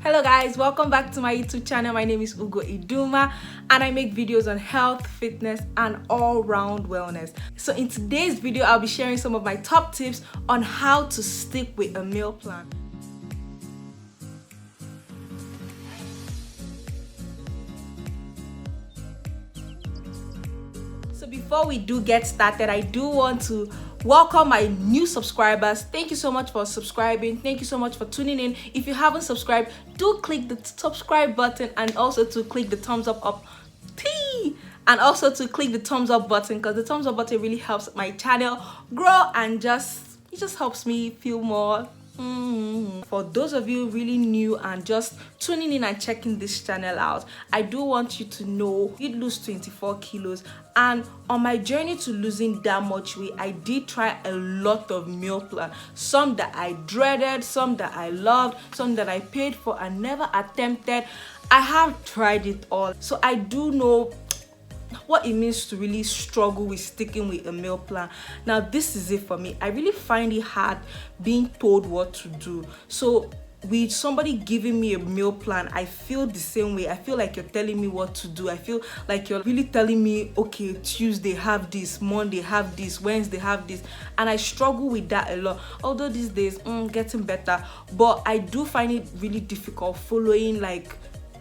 Hello guys, welcome back to my YouTube channel. My name is Iduma and I make videos on health, fitness and all-round wellness. So in today's video, I'll be sharing some of my top tips on how to stick with a meal plan. So before we do get started, I do want to welcome my new subscribers. Thank you so much for subscribing. Thank you so much for tuning in. If you haven't subscribed, do click the subscribe button and also to click the thumbs up and also to click the thumbs up button, because the thumbs up button really helps my channel grow and it just helps me feel more. For those of you really new and just tuning in and checking this channel out, I do want you to know I did lose 24 kilos, and on my journey to losing that much weight, I did try a lot of meal plans, some that I dreaded, some that I loved, some that I paid for and never attempted. I have tried it all, so I do know what it means to really struggle with sticking with a meal plan. Now this is it for me. I really find it hard being told what to do. So with somebody giving me a meal plan, I feel the same way. I feel like you're telling me what to do. I feel like you're really telling me, okay, Tuesday have this, Monday have this, Wednesday have this, and I struggle with that a lot. Although these days getting better, but I do find it really difficult following like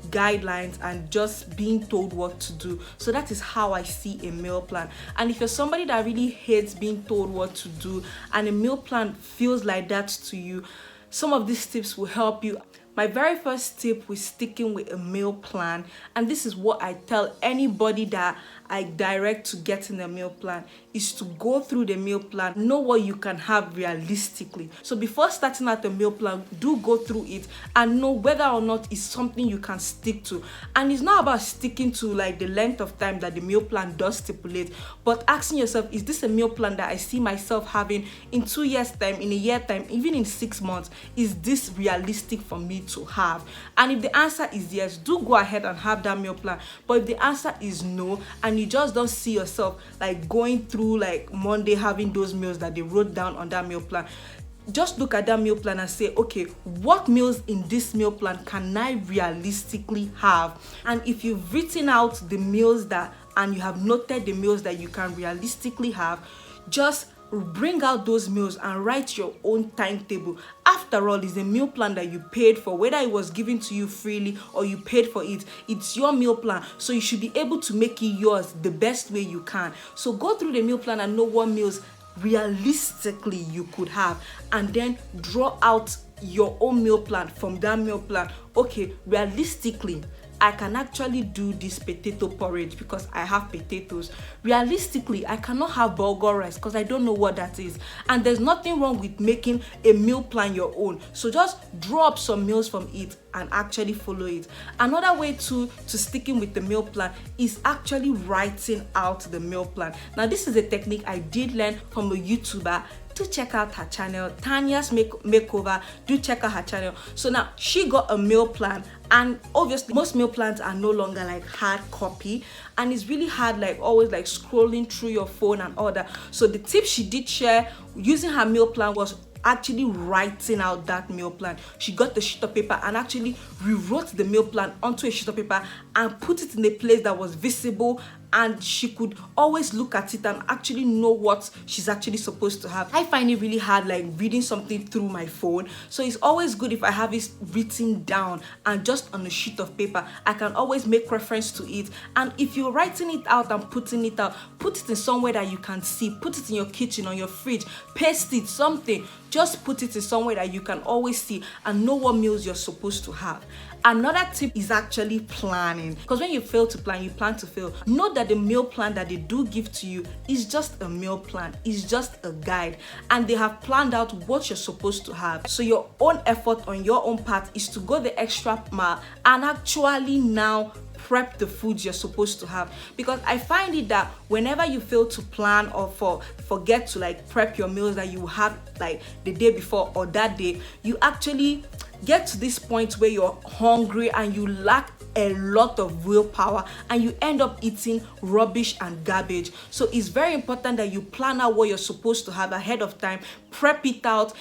guidelines and just being told what to do. So that is how I see a meal plan. And if you're somebody that really hates being told what to do and a meal plan feels like that to you, some of these tips will help you. My very first tip with sticking with a meal plan, and this is what I tell anybody that I direct to getting a meal plan, is to go through the meal plan, know what you can have realistically. So before starting out the meal plan, do go through it and know whether or not it's something you can stick to. And it's not about sticking to like the length of time that the meal plan does stipulate, but asking yourself, is this a meal plan that I see myself having in 2 years time, in a year time, even in 6 months? Is this realistic for me to have? And if the answer is yes, do go ahead and have that meal plan. But if the answer is no, and you just don't see yourself like going through like Monday having those meals that they wrote down on that meal plan, just look at that meal plan and say, okay, what meals in this meal plan can I realistically have? And if you've written out the meals that, and you have noted the meals that you can realistically have, just bring out those meals and write your own timetable. After all, it's a meal plan that you paid for, whether it was given to you freely or you paid for it. It's your meal plan, so you should be able to make it yours the best way you can. So go through the meal plan and know what meals realistically you could have, and then draw out your own meal plan from that meal plan. Okay, realistically, I can actually do this potato porridge because I have potatoes. Realistically, I cannot have bulgur rice because I don't know what that is. And there's nothing wrong with making a meal plan your own. So just draw up some meals from it and actually follow it. Another way to sticking with the meal plan is actually writing out the meal plan. Now this is a technique I did learn from a YouTuber. Do check out her channel, Tanya's Makeover. Do check out her channel. So now she got a meal plan, and obviously most meal plans are no longer like hard copy, and it's really hard like always like scrolling through your phone and all that. So the tip she did share using her meal plan was actually writing out that meal plan. She got the sheet of paper and actually rewrote the meal plan onto a sheet of paper and put it in a place that was visible, and she could always look at it and actually know what she's actually supposed to have. I find it really hard like reading something through my phone, so it's always good if I have it written down and just on a sheet of paper. I can always make reference to it. And if you're writing it out and putting it out, put it in somewhere that you can see. Put it in your kitchen, on your fridge, paste it, something. Just put it in somewhere that you can always see and know what meals you're supposed to have. Another tip is actually planning, because when you fail to plan, you plan to fail. Know that the meal plan that they do give to you is just a meal plan, it's just a guide, and they have planned out what you're supposed to have. So your own effort on your own part is to go the extra mile and actually now prep the foods you're supposed to have. Because I find it that whenever you fail to plan or forget to like prep your meals that you have like the day before or that day, you actually get to this point where you're hungry and you lack a lot of willpower and you end up eating rubbish and garbage. So it's very important that you plan out what you're supposed to have ahead of time, prep it out,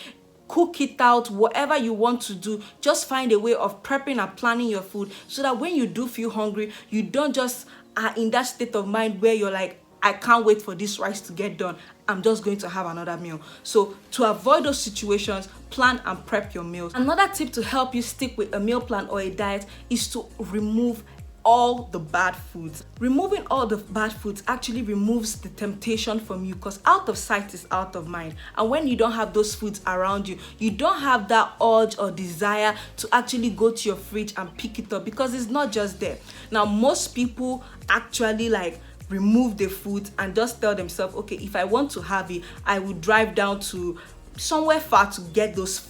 cook it out, whatever you want to do. Just find a way of prepping and planning your food so that when you do feel hungry, you don't just are in that state of mind where you're like, I can't wait for this rice to get done, I'm just going to have another meal. So to avoid those situations, plan and prep your meals. Another tip to help you stick with a meal plan or a diet is to remove all the bad foods. Removing all the bad foods actually removes the temptation from you, because out of sight is out of mind. And when you don't have those foods around you, you don't have that urge or desire to actually go to your fridge and pick it up, because it's not just there. Now, most people actually like remove the food and just tell themselves, okay, if I want to have it, I will drive down to somewhere far to get those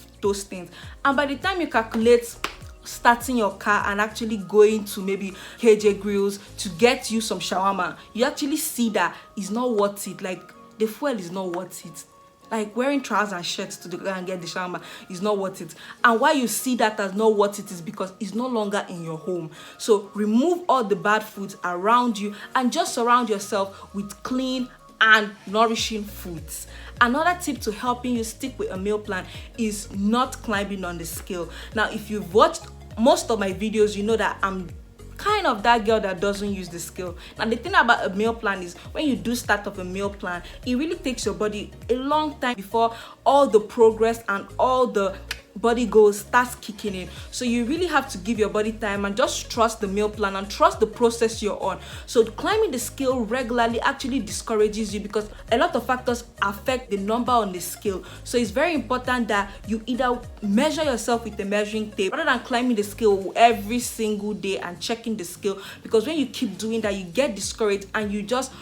things. And by the time you calculate starting your car and actually going to maybe KJ Grills to get you some shawarma, you actually see that it's not worth it. Like, the fuel is not worth it. Like, wearing trousers and shirts to go and get the shawarma is not worth it. And why you see that as not worth it is because it's no longer in your home. So remove all the bad foods around you and just surround yourself with clean and nourishing foods. Another tip to helping you stick with a meal plan is not climbing on the scale. Now, if you've watched most of my videos, you know that I'm kind of that girl that doesn't use the scale. Now, the thing about a meal plan is when you do start up a meal plan, it really takes your body a long time before all the progress and all the body goals starts kicking in. So you really have to give your body time and just trust the meal plan and trust the process you're on. So climbing the scale regularly actually discourages you because a lot of factors affect the number on the scale. So it's very important that you either measure yourself with a measuring tape rather than climbing the scale every single day and checking the scale, because when you keep doing that, you get discouraged and you just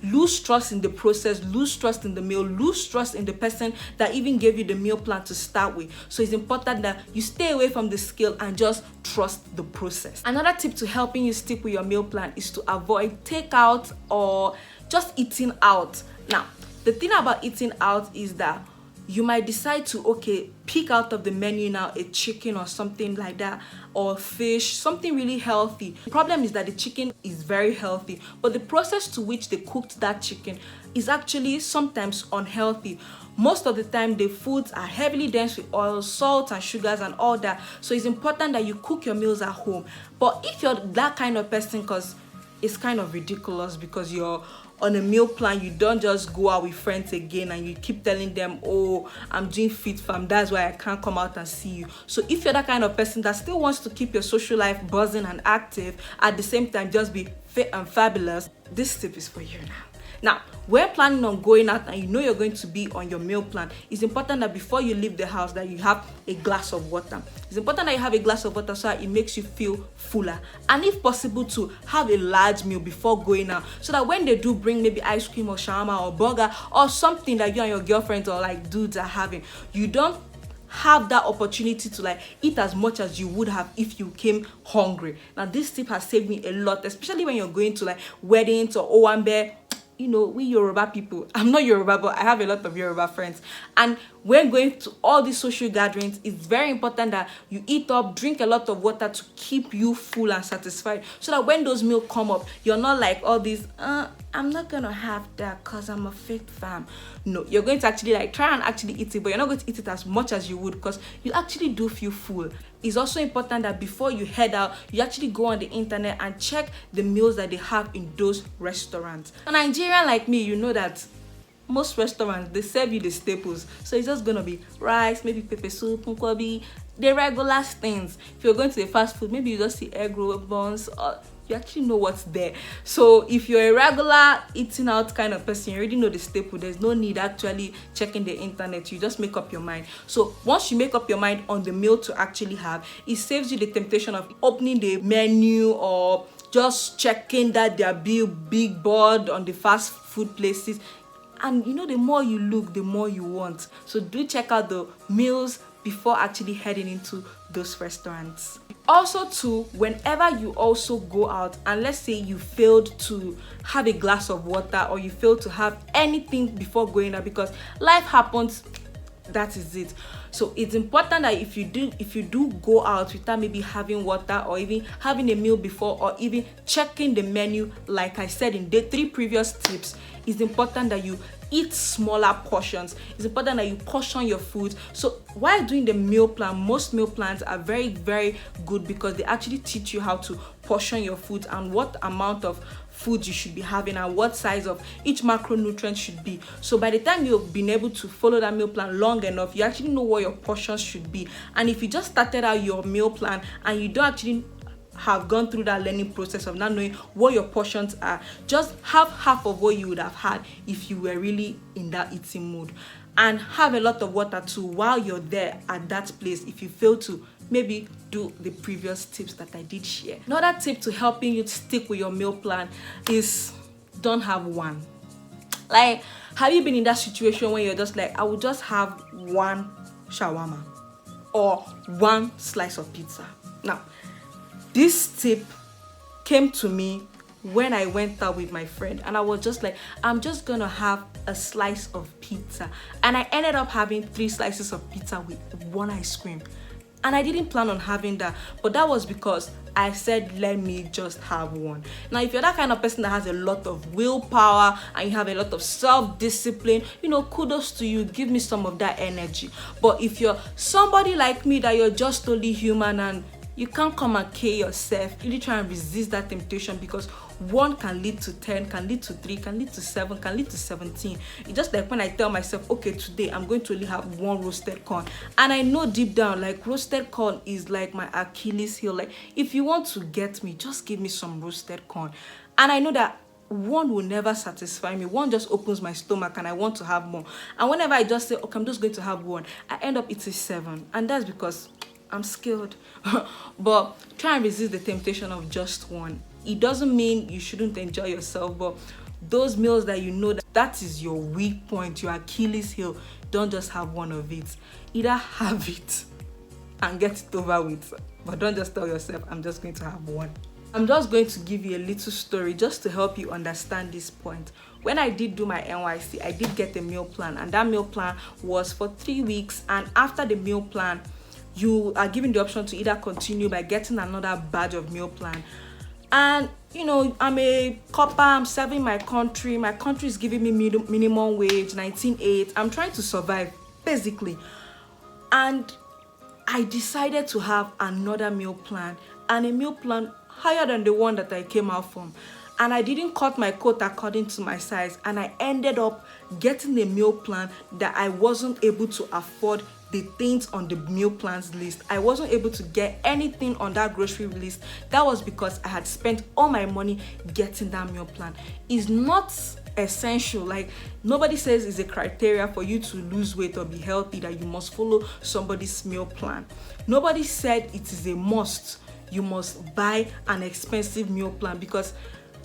lose trust in the process, lose trust in the meal, lose trust in the person that even gave you the meal plan to start with. So it's important that you stay away from the scale and just trust the process. Another tip to helping you stick with your meal plan is to avoid takeout or just eating out. Now, the thing about eating out is that you might decide to, pick out of the menu now a chicken or something like that, or fish, something really healthy. The problem is that the chicken is very healthy, but the process to which they cooked that chicken is actually sometimes unhealthy. Most of the time, the foods are heavily dense with oil, salt, and sugars and all that. So it's important that you cook your meals at home. But if you're that kind of person, because it's kind of ridiculous because you're on a meal plan, you don't just go out with friends again and you keep telling them, oh, I'm doing fit fam, that's why I can't come out and see you. So if you're that kind of person that still wants to keep your social life buzzing and active, at the same time just be fit and fabulous, this tip is for you now. Now, when planning on going out and you know you're going to be on your meal plan, it's important that before you leave the house that you have a glass of water. It's important that you have a glass of water so that it makes you feel fuller. And if possible to have a large meal before going out, so that when they do bring maybe ice cream or shawarma or burger or something that you and your girlfriends or like dudes are having, you don't have that opportunity to like eat as much as you would have if you came hungry. Now, this tip has saved me a lot, especially when you're going to like weddings or owambe. You know, we Yoruba people, I'm not Yoruba, but I have a lot of Yoruba friends. And when going to all these social gatherings, it's very important that you eat up, drink a lot of water to keep you full and satisfied. So that when those meals come up, you're not like all these, I'm not going to have that because I'm a fake fam. No, you're going to actually like try and actually eat it, but you're not going to eat it as much as you would because you actually do feel full. It's also important that before you head out, you actually go on the internet and check the meals that they have in those restaurants. A Nigerian like me, you know that most restaurants, they serve you the staples. So it's just going to be rice, maybe pepper soup, nkwobi, the regular things. If you're going to the fast food, maybe you just see egg roll buns, or you actually know what's there. So if you're a regular eating out kind of person, you already know the staple. There's no need actually checking the internet. You just make up your mind. So once you make up your mind on the meal to actually have, it saves you the temptation of opening the menu or just checking that there be big board on the fast food places. And you know, the more you look, the more you want. So do check out the meals before actually heading into those restaurants. Also too, whenever you also go out and let's say you failed to have a glass of water or you failed to have anything before going out, because life happens, that is it. So it's important that if you do go out without maybe having water or even having a meal before or even checking the menu, like I said in the 3 previous tips, it's important that you eat smaller portions. It's important that you portion your food. So while doing the meal plan, most meal plans are very, very good because they actually teach you how to portion your food and what amount of food you should be having and what size of each macronutrient should be. So by the time you've been able to follow that meal plan long enough, you actually know what your portions should be. And if you just started out your meal plan and you don't actually have gone through that learning process of not knowing what your portions are, just have half of what you would have had if you were really in that eating mood. And have a lot of water too while you're there at that place if you fail to maybe do the previous tips that I did share. Another tip to helping you stick with your meal plan is don't have one. Like, have you been in that situation where you're just like, I will just have one shawarma or one slice of pizza? Now, this tip came to me when I went out with my friend and I was just like, I'm just gonna have a slice of pizza, and I ended up having 3 slices of pizza with 1 ice cream. And I didn't plan on having that, but that was because I said, let me just have one. Now, if you're that kind of person that has a lot of willpower and you have a lot of self-discipline, kudos to you. Give me some of that energy. But if you're somebody like me that you're just totally human and you can't come and kill yourself, really try and resist that temptation, because 1 can lead to 10, can lead to 3, can lead to 7, can lead to 17. It's just like when I tell myself, okay, today I'm going to only have 1 roasted corn, and I know deep down, like, roasted corn is like my Achilles heel. Like, if you want to get me, just give me some roasted corn. And I know that 1 will never satisfy me. 1 just opens my stomach and I want to have more. And whenever I just say, okay, I'm just going to have 1, I end up eating 7, and that's because I'm skilled. But try and resist the temptation of just 1. It doesn't mean you shouldn't enjoy yourself, but those meals that you know that is your weak point, your Achilles heel, don't just have 1 of it. Either have it and get it over with, but don't just tell yourself, I'm just going to have 1. I'm just going to give you a little story just to help you understand this point. When I did do my NYC, I did get a meal plan, and that meal plan was for 3 weeks. And after the meal plan, you are given the option to either continue by getting another batch of meal plan. And I'm a copper, I'm serving my country is giving me minimum wage, 19.8. I'm trying to survive basically, and I decided to have another meal plan, and a meal plan higher than the one that I came out from. And I didn't cut my coat according to my size, and I ended up getting a meal plan that I wasn't able to afford the things on the meal plans list. I wasn't able to get anything on that grocery list. That was because I had spent all my money getting that meal plan. It's not essential. Like, nobody says it's a criteria for you to lose weight or be healthy that you must follow somebody's meal plan. Nobody said it is a must. You must buy an expensive meal plan, because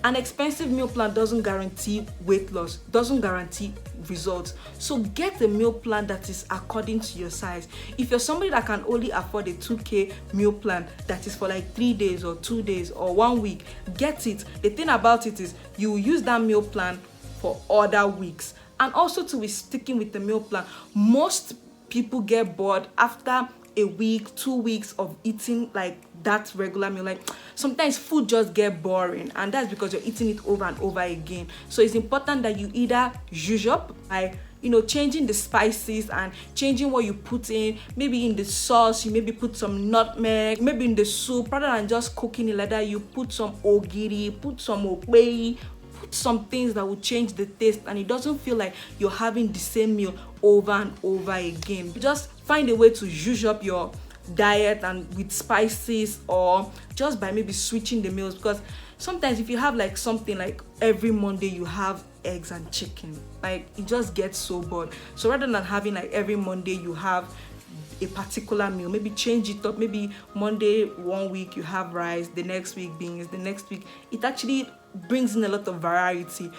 an expensive meal plan doesn't guarantee weight loss, doesn't guarantee results. So get a meal plan that is according to your size. If you're somebody that can only afford a 2K meal plan that is for like 3 days or 2 days or 1 week, get it. The thing about it is you will use that meal plan for other weeks. And also, to be sticking with the meal plan, most people get bored after a week, 2 weeks of eating like that regular meal. Like, sometimes food just get boring, and that's because you're eating it over and over again. So it's important that you either zhuzh up by changing the spices and changing what you put in. Maybe in the sauce you maybe put some nutmeg, maybe in the soup, rather than just cooking it like that, you put some ogiri, put some okpei, put some things that will change the taste, and it doesn't feel like you're having the same meal over and over again. Just find a way to zhuzh up your diet and with spices, or just by maybe switching the meals, because sometimes if you have like something like every Monday you have eggs and chicken, like, it just gets so bored. So rather than having like every Monday you have a particular meal, maybe change it up. Maybe Monday 1 week you have rice, the next week beans, the next week. It actually brings in a lot of variety.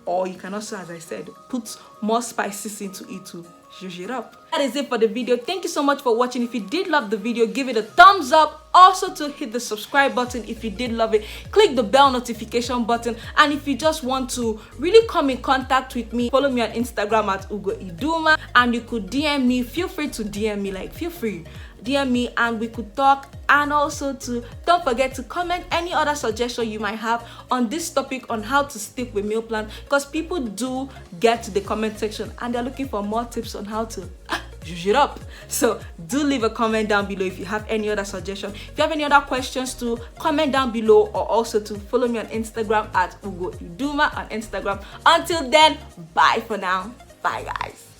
Or you can also, as I said, put more spices into it to zhuzh it up. That is it for the video. Thank you so much for watching. If you did love the video, give it a thumbs up Also to hit the subscribe button if you did love it, click the bell notification button, and if you just want to really come in contact with me, follow me on Instagram at Iduma, and you could DM me. Feel free to DM me, feel free DM me and we could talk. And also don't forget to comment any other suggestion you might have on this topic on how to stick with meal plan, because people do get to the comment section and they're looking for more tips on how to zhuzh it up. So do leave a comment down below if you have any other suggestion. If you have any other questions, to comment down below, or also to follow me on Instagram at Iduma on Instagram. Until then, bye for now. Bye guys.